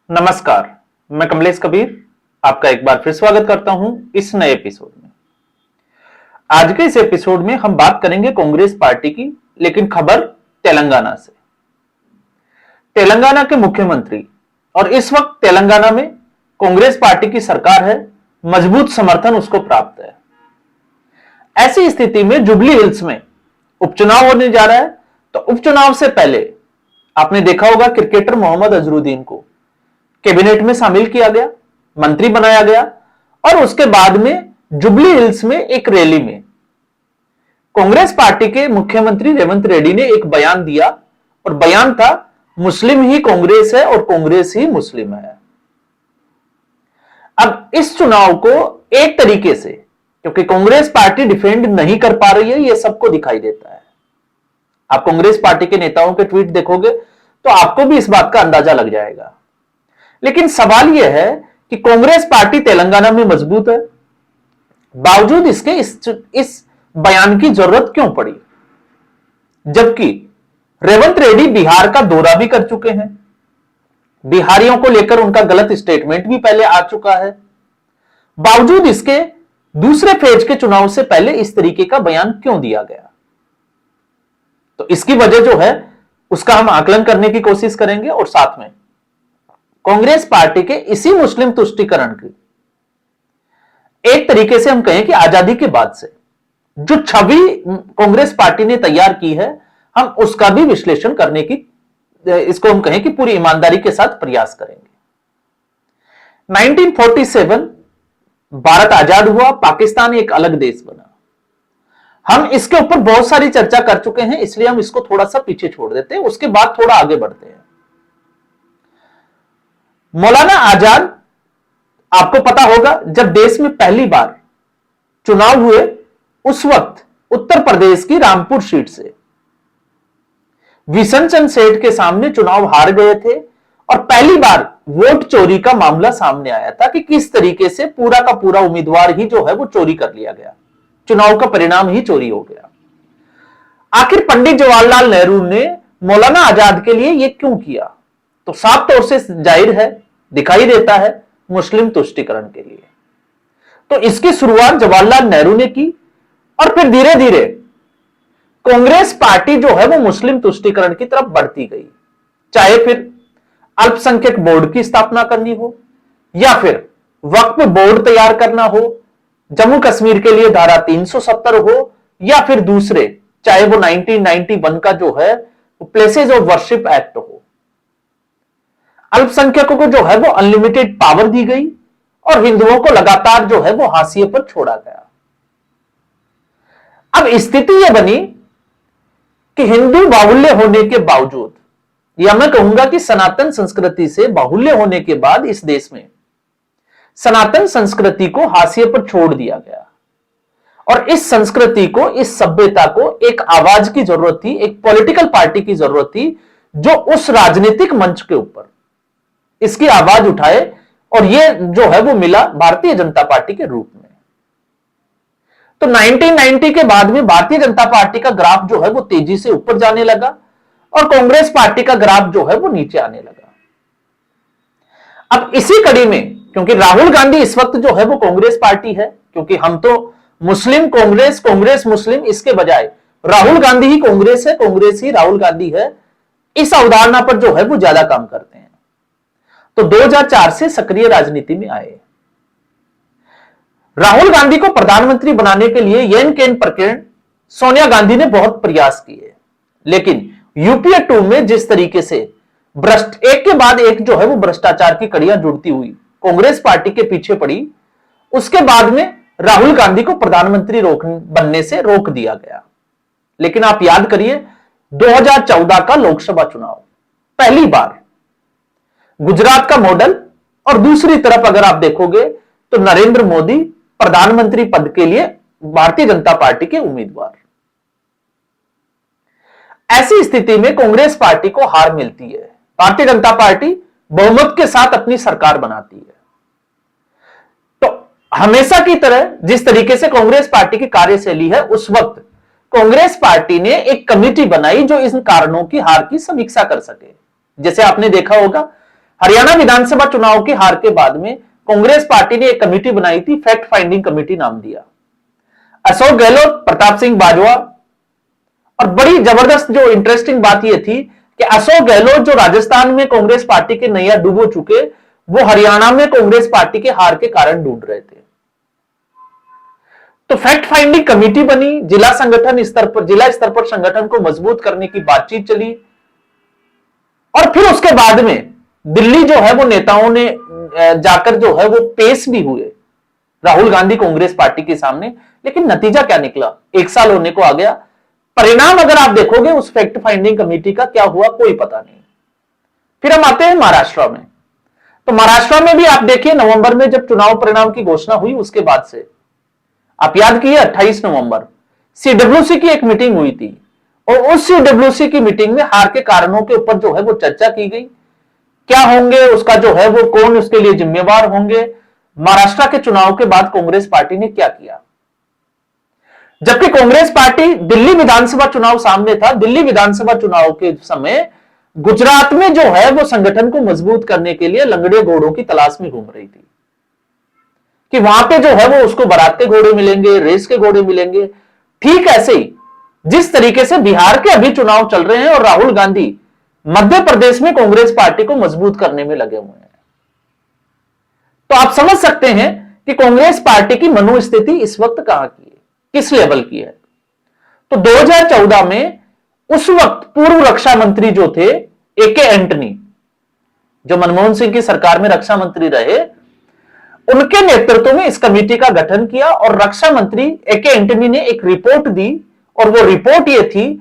नमस्कार, मैं कमलेश कबीर आपका एक बार फिर स्वागत करता हूं इस नए एपिसोड में। आज के इस एपिसोड में हम बात करेंगे कांग्रेस पार्टी की, लेकिन खबर तेलंगाना से। तेलंगाना के मुख्यमंत्री और इस वक्त तेलंगाना में कांग्रेस पार्टी की सरकार है, मजबूत समर्थन उसको प्राप्त है। ऐसी स्थिति में जुबली हिल्स में उपचुनाव होने जा रहा है, तो उपचुनाव से पहले आपने देखा होगा क्रिकेटर मोहम्मद अजहरुद्दीन को कैबिनेट में शामिल किया गया, मंत्री बनाया गया और उसके बाद में जुबली हिल्स में एक रैली में कांग्रेस पार्टी के मुख्यमंत्री रेवंत रेड्डी ने एक बयान दिया और बयान था, मुस्लिम ही कांग्रेस है और कांग्रेस ही मुस्लिम है। अब इस चुनाव को एक तरीके से, क्योंकि कांग्रेस पार्टी डिफेंड नहीं कर पा रही है, यह सबको दिखाई देता है। आप कांग्रेस पार्टी के नेताओं के ट्वीट देखोगे तो आपको भी इस बात का अंदाजा लग जाएगा। लेकिन सवाल यह है कि कांग्रेस पार्टी तेलंगाना में मजबूत है, बावजूद इसके इस बयान की जरूरत क्यों पड़ी, जबकि रेवंत रेड्डी बिहार का दौरा भी कर चुके हैं, बिहारियों को लेकर उनका गलत स्टेटमेंट भी पहले आ चुका है। बावजूद इसके दूसरे फेज के चुनाव से पहले इस तरीके का बयान क्यों दिया गया? तो इसकी वजह जो है उसका हम आकलन करने की कोशिश करेंगे और साथ में कांग्रेस पार्टी के इसी मुस्लिम तुष्टीकरण की, एक तरीके से हम कहें कि आजादी के बाद से जो छवि कांग्रेस पार्टी ने तैयार की है, हम उसका भी विश्लेषण करने की, इसको हम कहें कि पूरी ईमानदारी के साथ प्रयास करेंगे। 1947 भारत आजाद हुआ, पाकिस्तान एक अलग देश बना। हम इसके ऊपर बहुत सारी चर्चा कर चुके हैं, इसलिए हम इसको थोड़ा सा पीछे छोड़ देते हैं, उसके बाद थोड़ा आगे बढ़ते हैं। मौलाना आजाद, आपको पता होगा जब देश में पहली बार चुनाव हुए, उस वक्त उत्तर प्रदेश की रामपुर सीट से विशन चंद सेठ के सामने चुनाव हार गए थे और पहली बार वोट चोरी का मामला सामने आया था कि किस तरीके से पूरा का पूरा उम्मीदवार ही जो है वो चोरी कर लिया गया, चुनाव का परिणाम ही चोरी हो गया। आखिर पंडित जवाहरलाल नेहरू ने मौलाना आजाद के लिए यह क्यों किया? तो साफ तौर से जाहिर है, दिखाई देता है, मुस्लिम तुष्टीकरण के लिए। तो इसकी शुरुआत जवाहरलाल नेहरू ने की और फिर धीरे धीरे कांग्रेस पार्टी जो है वो मुस्लिम तुष्टीकरण की तरफ बढ़ती गई, चाहे फिर अल्पसंख्यक बोर्ड की स्थापना करनी हो या फिर वक्फ बोर्ड तैयार करना हो, जम्मू कश्मीर के लिए धारा 370 हो या फिर दूसरे, चाहे वो 1991 का जो है प्लेसेस ऑफ वर्शिप एक्ट हो। अल्पसंख्यकों को जो है वो अनलिमिटेड पावर दी गई और हिंदुओं को लगातार जो है वो हाशिए पर छोड़ा गया। अब स्थिति यह बनी कि हिंदू बाहुल्य होने के बावजूद, या मैं कहूंगा कि सनातन संस्कृति से बाहुल्य होने के बाद इस देश में सनातन संस्कृति को हाशिए पर छोड़ दिया गया और इस संस्कृति को, इस सभ्यता को एक आवाज की जरूरत थी, एक पॉलिटिकल पार्टी की जरूरत थी जो उस राजनीतिक मंच के ऊपर इसकी आवाज उठाए, और यह जो है वो मिला भारतीय जनता पार्टी के रूप में। तो 1990 के बाद में भारतीय जनता पार्टी का ग्राफ जो है वो तेजी से ऊपर जाने लगा और कांग्रेस पार्टी का ग्राफ जो है वो नीचे आने लगा। अब इसी कड़ी में, क्योंकि राहुल गांधी इस वक्त जो है वो कांग्रेस पार्टी है, क्योंकि हम तो मुस्लिम कांग्रेस, कांग्रेस मुस्लिम, इसके बजाय राहुल गांधी ही कांग्रेस है, कांग्रेस ही राहुल गांधी है, इस अवधारणा पर जो है वो ज्यादा काम करते हैं। तो 2004 से सक्रिय राजनीति में आए। राहुल गांधी को प्रधानमंत्री बनाने के लिए येन केन प्रकरण, सोनिया गांधी ने बहुत प्रयास किए, लेकिन यूपीए 2 में जिस तरीके से एक के बाद एक जो है वो भ्रष्टाचार की कड़ियां जुड़ती हुई कांग्रेस पार्टी के पीछे पड़ी, उसके बाद में राहुल गांधी को प्रधानमंत्री बनने से रोक दिया गया। लेकिन आप याद करिए 2014 का लोकसभा चुनाव, पहली बार गुजरात का मॉडल, और दूसरी तरफ अगर आप देखोगे तो नरेंद्र मोदी प्रधानमंत्री पद के लिए भारतीय जनता पार्टी के उम्मीदवार। ऐसी स्थिति में कांग्रेस पार्टी को हार मिलती है, भारतीय जनता पार्टी बहुमत के साथ अपनी सरकार बनाती है। तो हमेशा की तरह जिस तरीके से कांग्रेस पार्टी की कार्यशैली है, उस वक्त कांग्रेस पार्टी ने एक कमेटी बनाई जो इन कारणों की हार की समीक्षा कर सके। जैसे आपने देखा होगा हरियाणा विधानसभा चुनाव की हार के बाद में कांग्रेस पार्टी ने एक कमेटी बनाई थी, फैक्ट फाइंडिंग कमेटी नाम दिया। अशोक गहलोत, प्रताप सिंह बाजवा, और बड़ी जबरदस्त जो इंटरेस्टिंग बात यह थी कि अशोक गहलोत जो राजस्थान में कांग्रेस पार्टी के नैया डूबो चुके, वो हरियाणा में कांग्रेस पार्टी के हार के कारण ढूंढ रहे थे। तो फैक्ट फाइंडिंग कमेटी बनी, जिला स्तर पर संगठन को मजबूत करने की बातचीत चली, और फिर उसके बाद में दिल्ली जो है वो नेताओं ने जाकर जो है वो पेश भी हुए राहुल गांधी कांग्रेस पार्टी के सामने। लेकिन नतीजा क्या निकला, 1 साल होने को आ गया, परिणाम अगर आप देखोगे उस फैक्ट फाइंडिंग कमेटी का क्या हुआ कोई पता नहीं। फिर हम आते हैं महाराष्ट्र में। तो महाराष्ट्र में भी आप देखिए, नवंबर में जब चुनाव परिणाम की घोषणा हुई उसके बाद से आप याद कीजिए 28 नवंबर सीडब्ल्यूसी की एक मीटिंग हुई थी, और उस सीडब्ल्यूसी की मीटिंग में हार के कारणों के ऊपर जो है वो चर्चा की गई, क्या होंगे उसका जो है वो कौन उसके लिए जिम्मेवार होंगे। महाराष्ट्र के चुनाव के बाद कांग्रेस पार्टी ने क्या किया, जबकि कांग्रेस पार्टी दिल्ली विधानसभा चुनाव सामने था, दिल्ली विधानसभा चुनाव के समय गुजरात में जो है वो संगठन को मजबूत करने के लिए लंगड़े घोड़ों की तलाश में घूम रही थी कि वहां पे जो है वो उसको बारात के घोड़े मिलेंगे, रेस के घोड़े मिलेंगे। ठीक ऐसे ही जिस तरीके से बिहार के अभी चुनाव चल रहे हैं और राहुल गांधी मध्य प्रदेश में कांग्रेस पार्टी को मजबूत करने में लगे हुए हैं, तो आप समझ सकते हैं कि कांग्रेस पार्टी की मनोस्थिति इस वक्त कहां की है, किस लेवल की है। तो 2014 में उस वक्त पूर्व रक्षा मंत्री जो थे एके एंटनी, जो मनमोहन सिंह की सरकार में रक्षा मंत्री रहे, उनके नेतृत्व में इस कमेटी का गठन किया और रक्षा मंत्री एके एंटनी ने एक रिपोर्ट दी, और वो रिपोर्ट ये थी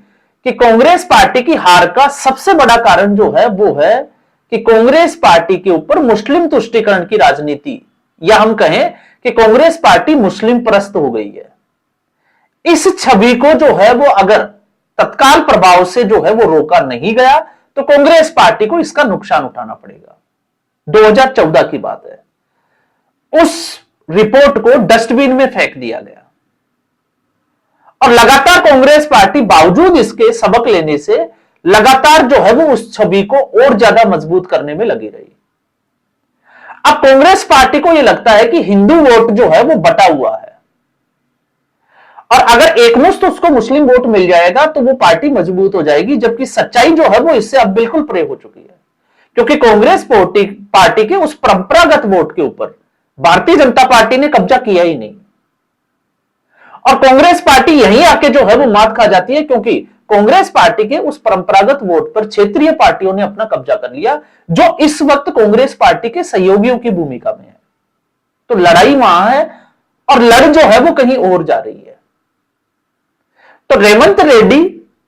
कि कांग्रेस पार्टी की हार का सबसे बड़ा कारण जो है वो है कि कांग्रेस पार्टी के ऊपर मुस्लिम तुष्टीकरण की राजनीति, या हम कहें कि कांग्रेस पार्टी मुस्लिम परस्त हो गई है। इस छवि को जो है वो अगर तत्काल प्रभाव से जो है वो रोका नहीं गया तो कांग्रेस पार्टी को इसका नुकसान उठाना पड़ेगा। 2014 की बात है, उस रिपोर्ट को डस्टबिन में फेंक दिया गया, और लगातार कांग्रेस पार्टी बावजूद इसके सबक लेने से लगातार जो है वो उस छवि को और ज्यादा मजबूत करने में लगी रही। अब कांग्रेस पार्टी को यह लगता है कि हिंदू वोट जो है वो बटा हुआ है, और अगर एकमुश्त उसको मुस्लिम वोट मिल जाएगा तो वो पार्टी मजबूत हो जाएगी, जबकि सच्चाई जो है वो इससे अब बिल्कुल परे हो चुकी है, क्योंकि कांग्रेस पार्टी के उस परंपरागत वोट के ऊपर भारतीय जनता पार्टी ने कब्जा किया ही नहीं, और कांग्रेस पार्टी यहीं आके जो है वो मात खा जाती है, क्योंकि कांग्रेस पार्टी के उस परंपरागत वोट पर क्षेत्रीय पार्टियों ने अपना कब्जा कर लिया, जो इस वक्त कांग्रेस पार्टी के सहयोगियों की भूमिका में है। तो लड़ाई वहां है और लड़ जो है वो कहीं और जा रही है। तो रेवंत रेड्डी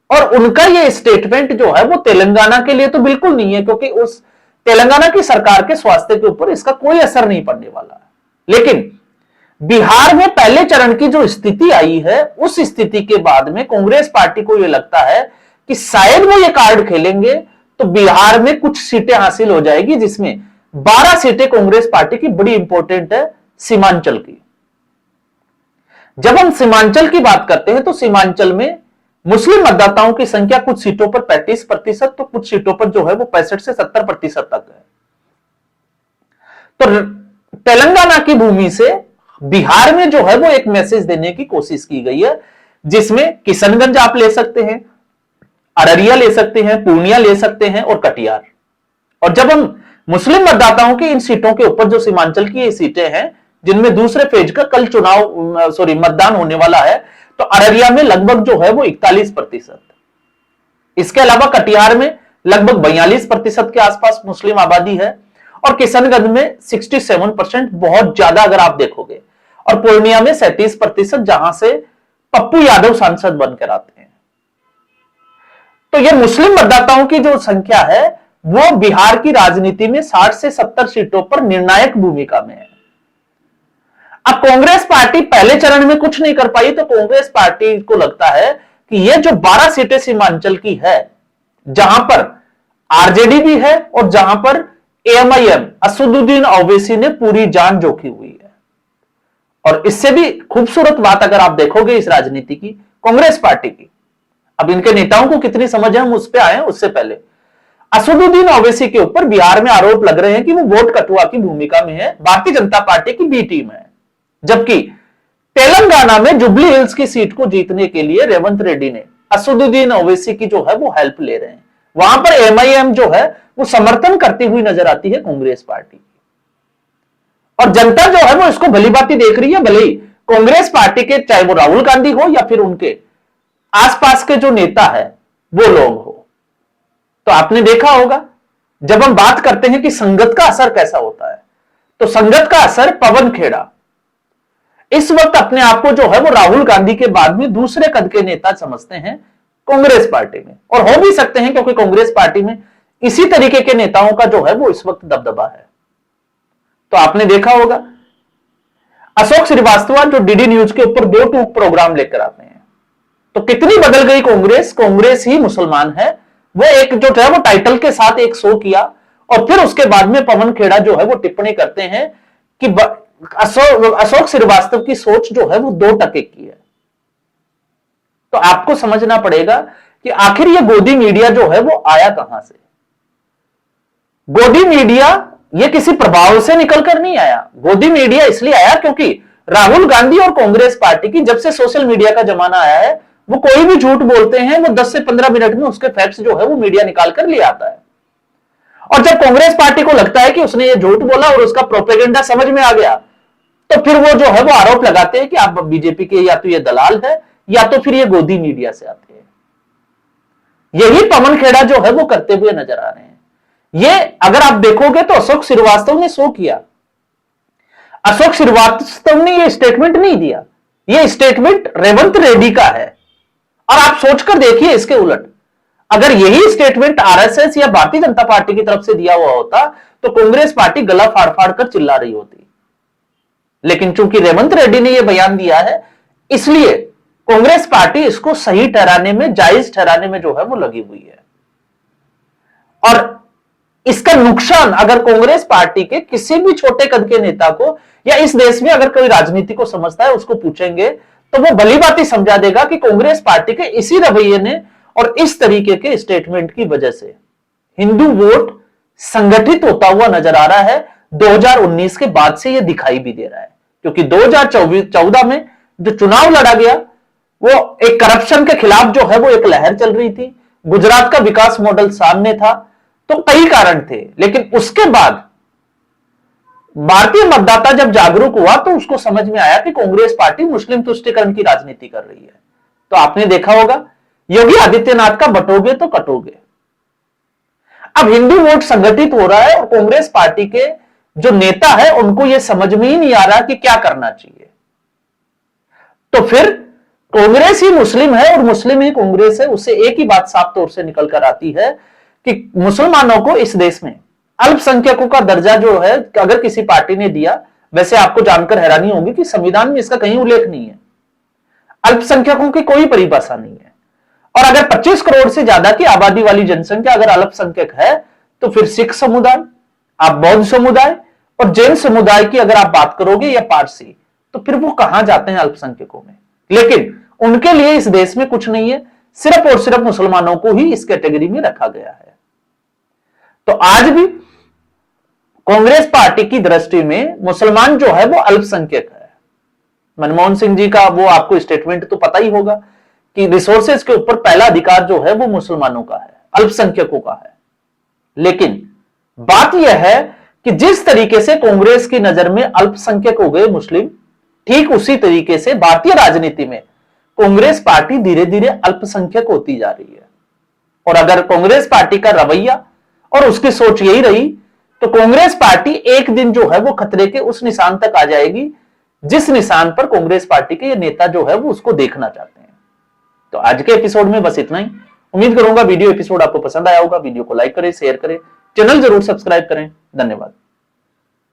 और उनका ये स्टेटमेंट जो है वो तेलंगाना के लिए तो बिल्कुल नहीं है, क्योंकि उस तेलंगाना की सरकार के स्वास्थ्य के ऊपर इसका कोई असर नहीं पड़ने वाला है। लेकिन बिहार में पहले चरण की जो स्थिति आई है, उस स्थिति के बाद में कांग्रेस पार्टी को यह लगता है कि शायद वो ये कार्ड खेलेंगे तो बिहार में कुछ सीटें हासिल हो जाएगी, जिसमें 12 सीटें कांग्रेस पार्टी की बड़ी इंपॉर्टेंट है सीमांचल की। जब हम सीमांचल की बात करते हैं तो सीमांचल में मुस्लिम मतदाताओं की संख्या कुछ सीटों पर 35%, तो कुछ सीटों पर जो है वो 65 से 70% तक है। तो तेलंगाना की भूमि से बिहार में जो है वो एक मैसेज देने की कोशिश की गई है, जिसमें किशनगंज आप ले सकते हैं, अररिया ले सकते हैं, पूर्णिया ले सकते हैं और कटिहार। और जब हम मुस्लिम मतदाताओं की इन सीटों के ऊपर जो सीमांचल की ये सीटें हैं जिनमें दूसरे फेज का कल मतदान होने वाला है, तो अररिया में लगभग जो है वो 41%, इसके अलावा कटिहार में लगभग 42% के आसपास मुस्लिम आबादी है, और किशनगंज में 67%, बहुत ज्यादा अगर आप देखोगे, और पूर्णिया में 37%, जहां से पप्पू यादव सांसद बनकर आते हैं। तो यह मुस्लिम मतदाताओं की जो संख्या है वो बिहार की राजनीति में 60 से 70 सीटों पर निर्णायक भूमिका में है। अब कांग्रेस पार्टी पहले चरण में कुछ नहीं कर पाई, तो कांग्रेस पार्टी को लगता है कि ये जो 12 सीटें सीमांचल की है, जहां पर आरजेडी भी है और जहां पर एएमआईएम असदुद्दीन ओवैसी ने पूरी जान जोखी हुई है। और इससे भी खूबसूरत बात अगर आप देखोगे इस राजनीति की, कांग्रेस पार्टी की, अब इनके नेताओं को कितनी समझ है हम उस पर आए, उससे पहले असदुद्दीन ओवैसी के ऊपर बिहार में आरोप लग रहे हैं कि वो वोट कटुआ की भूमिका में है, भारतीय जनता पार्टी की बी टीम है। जबकि तेलंगाना में जुबली हिल्स की सीट को जीतने के लिए रेवंत रेड्डी ने असदुद्दीन ओवैसी की जो है वो हेल्प ले रहे हैं। वहां पर एमआईएम जो है वो समर्थन करती हुई नजर आती है कांग्रेस पार्टी की, और जनता जो है वो इसको भली भांति देख रही है। भले ही कांग्रेस पार्टी के, चाहे वो राहुल गांधी हो या फिर उनके आसपास के जो नेता है वो लोग हो। तो आपने देखा होगा, जब हम बात करते हैं कि संगत का असर कैसा होता है, तो संगत का असर पवन खेड़ा इस वक्त अपने आप को जो है वो राहुल गांधी के बाद में दूसरे कद के नेता समझते हैं कांग्रेस पार्टी में, और हो भी सकते हैं क्योंकि कांग्रेस पार्टी में इसी तरीके के नेताओं का जो है वो इस वक्त दबदबा है। तो आपने देखा होगा अशोक श्रीवास्तव जो डीडी न्यूज के ऊपर 2 टूक प्रोग्राम लेकर आते हैं, तो कितनी बदल गई कांग्रेस, कांग्रेस ही मुसलमान है। वो एक जो है वो टाइटल के साथ एक शो किया, और फिर उसके बाद में पवन खेड़ा जो है वो टिप्पणी करते हैं कि अशोक श्रीवास्तव की सोच जो है वो 2 टके की है। तो आपको समझना पड़ेगा कि आखिर ये गोदी मीडिया जो है वो आया कहां से। गोदी मीडिया ये किसी प्रभाव से निकलकर नहीं आया। गोदी मीडिया इसलिए आया क्योंकि राहुल गांधी और कांग्रेस पार्टी की जब से सोशल मीडिया का जमाना आया है, वो कोई भी झूठ बोलते हैं, वो 10 से 15 मिनट में उसके फैक्ट्स जो है वो मीडिया निकाल कर ले आता है। और जब कांग्रेस पार्टी को लगता है कि उसने ये झूठ बोला और उसका प्रोपेगेंडा समझ में आ गया, तो फिर वो जो है वो आरोप लगाते हैं कि आप बीजेपी के या तो ये दलाल है या तो फिर ये गोदी मीडिया से आते हैं। यही पवन खेड़ा जो है वो करते हुए नजर आ रहे हैं। ये अगर आप देखोगे तो अशोक श्रीवास्तव ने शो किया। अशोक श्रीवास्तव ने ये स्टेटमेंट नहीं दिया, ये स्टेटमेंट रेवंत रेड्डी का है। और आप सोचकर देखिए इसके उलट, अगर यही स्टेटमेंट आरएसएस या भारतीय जनता पार्टी की तरफ से दिया हुआ होता तो कांग्रेस पार्टी गला फाड़ फाड़ कर चिल्ला रही होती। लेकिन चूंकि रेवंत रेड्डी ने यह बयान दिया है, इसलिए कांग्रेस पार्टी इसको सही ठहराने में, जायज ठहराने में जो है वो लगी हुई है। और इसका नुकसान अगर कांग्रेस पार्टी के किसी भी छोटे कद के नेता को या इस देश में अगर कोई राजनीति को समझता है उसको पूछेंगे, तो वो भली बात समझा देगा कि कांग्रेस पार्टी के इसी रवैये ने और इस तरीके के स्टेटमेंट की वजह से हिंदू वोट संगठित होता हुआ नजर आ रहा है। 2019 के बाद से यह दिखाई भी दे रहा है, क्योंकि 2014 में जो चुनाव लड़ा गया वो एक करप्शन के खिलाफ जो है वो एक लहर चल रही थी। गुजरात का विकास मॉडल सामने था, तो कई कारण थे। लेकिन उसके बाद भारतीय मतदाता जब जागरूक हुआ तो उसको समझ में आया कि कांग्रेस पार्टी मुस्लिम तुष्टीकरण की राजनीति कर रही है। तो आपने देखा होगा योगी आदित्यनाथ का बटोगे तो कटोगे। अब हिंदू वोट संगठित हो रहा है और कांग्रेस पार्टी के जो नेता है उनको यह समझ में ही नहीं आ रहा कि क्या करना चाहिए। तो फिर कांग्रेस ही मुस्लिम है और मुस्लिम ही कांग्रेस है, उससे एक ही बात साफ तौर से निकल कर आती है कि मुसलमानों को इस देश में अल्पसंख्यकों का दर्जा जो है अगर किसी पार्टी ने दिया, वैसे आपको जानकर हैरानी होगी कि संविधान में इसका कहीं उल्लेख नहीं है। अल्पसंख्यकों की कोई परिभाषा नहीं है। और अगर 25 करोड़ से ज्यादा की आबादी वाली जनसंख्या अगर अल्पसंख्यक है, तो फिर सिख समुदाय, आप बौद्ध समुदाय और जैन समुदाय की अगर आप बात करोगे या पारसी, तो फिर वो कहां जाते हैं अल्पसंख्यकों में। लेकिन उनके लिए इस देश में कुछ नहीं है, सिर्फ और सिर्फ मुसलमानों को ही इस कैटेगरी में रखा गया है। तो आज भी कांग्रेस पार्टी की दृष्टि में मुसलमान जो है वो अल्पसंख्यक है। मनमोहन सिंह जी का वो आपको स्टेटमेंट तो पता ही होगा कि रिसोर्सेज के ऊपर पहला अधिकार जो है वो मुसलमानों का है, अल्पसंख्यकों का है। लेकिन बात यह है कि जिस तरीके से कांग्रेस की नजर में अल्पसंख्यक हो गए मुस्लिम, ठीक उसी तरीके से भारतीय राजनीति में कांग्रेस पार्टी धीरे धीरे अल्पसंख्यक होती जा रही है। और अगर कांग्रेस पार्टी का रवैया और उसकी सोच यही रही, तो कांग्रेस पार्टी एक दिन जो है वो खतरे के उस निशान तक आ जाएगी जिस निशान पर कांग्रेस पार्टी के ये नेता जो है वो उसको देखना चाहते हैं। तो आज के एपिसोड में बस इतना ही। उम्मीद करूंगा वीडियो एपिसोड आपको पसंद आया होगा। वीडियो को लाइक करें, शेयर करें, चैनल जरूर सब्सक्राइब करें। धन्यवाद।